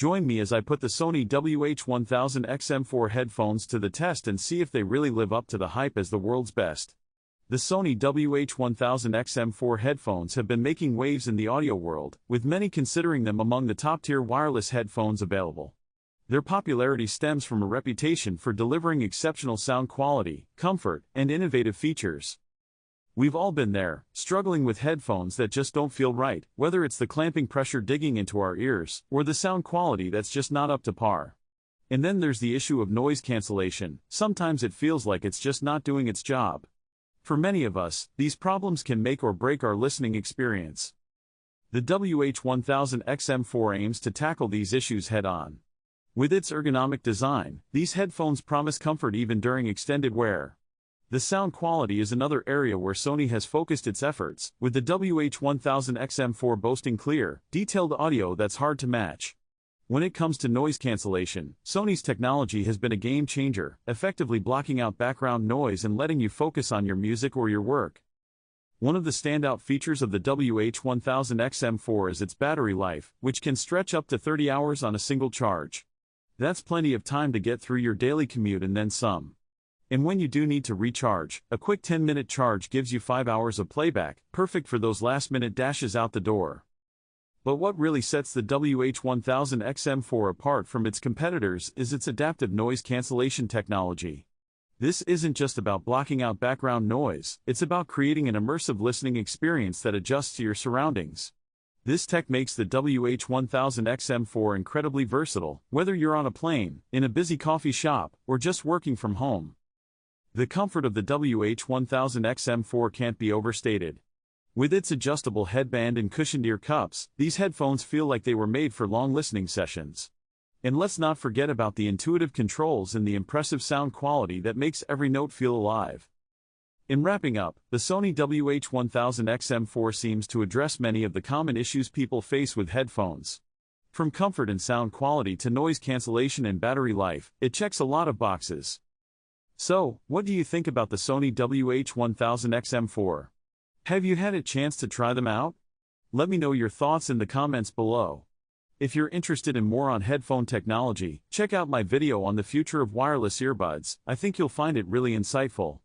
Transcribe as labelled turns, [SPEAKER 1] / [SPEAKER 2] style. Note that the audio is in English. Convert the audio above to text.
[SPEAKER 1] Join me as I put the Sony WH1000XM4 headphones to the test and see if they really live up to the hype as the world's best. The Sony WH1000XM4 headphones have been making waves in the audio world, with many considering them among the top-tier wireless headphones available. Their popularity stems from a reputation for delivering exceptional sound quality, comfort, and innovative features. We've all been there, struggling with headphones that just don't feel right, whether it's the clamping pressure digging into our ears, or the sound quality that's just not up to par. And then there's the issue of noise cancellation. Sometimes it feels like it's just not doing its job. For many of us, these problems can make or break our listening experience. The WH1000XM4 aims to tackle these issues head-on. With its ergonomic design, these headphones promise comfort even during extended wear. The sound quality is another area where Sony has focused its efforts, with the WH1000XM4 boasting clear, detailed audio that's hard to match. When it comes to noise cancellation, Sony's technology has been a game changer, effectively blocking out background noise and letting you focus on your music or your work. One of the standout features of the WH1000XM4 is its battery life, which can stretch up to 30 hours on a single charge. That's plenty of time to get through your daily commute and then some. And when you do need to recharge, a quick 10-minute charge gives you 5 hours of playback, perfect for those last-minute dashes out the door. But what really sets the WH1000XM4 apart from its competitors is its adaptive noise cancellation technology. This isn't just about blocking out background noise, it's about creating an immersive listening experience that adjusts to your surroundings. This tech makes the WH1000XM4 incredibly versatile, whether you're on a plane, in a busy coffee shop, or just working from home. The comfort of the WH1000XM4 can't be overstated. With its adjustable headband and cushioned ear cups, these headphones feel like they were made for long listening sessions. And let's not forget about the intuitive controls and the impressive sound quality that makes every note feel alive. In wrapping up, the Sony WH1000XM4 seems to address many of the common issues people face with headphones. From comfort and sound quality to noise cancellation and battery life, it checks a lot of boxes. So, what do you think about the Sony WH1000XM4? Have you had a chance to try them out? Let me know your thoughts in the comments below. If you're interested in more on headphone technology, check out my video on the future of wireless earbuds. I think you'll find it really insightful.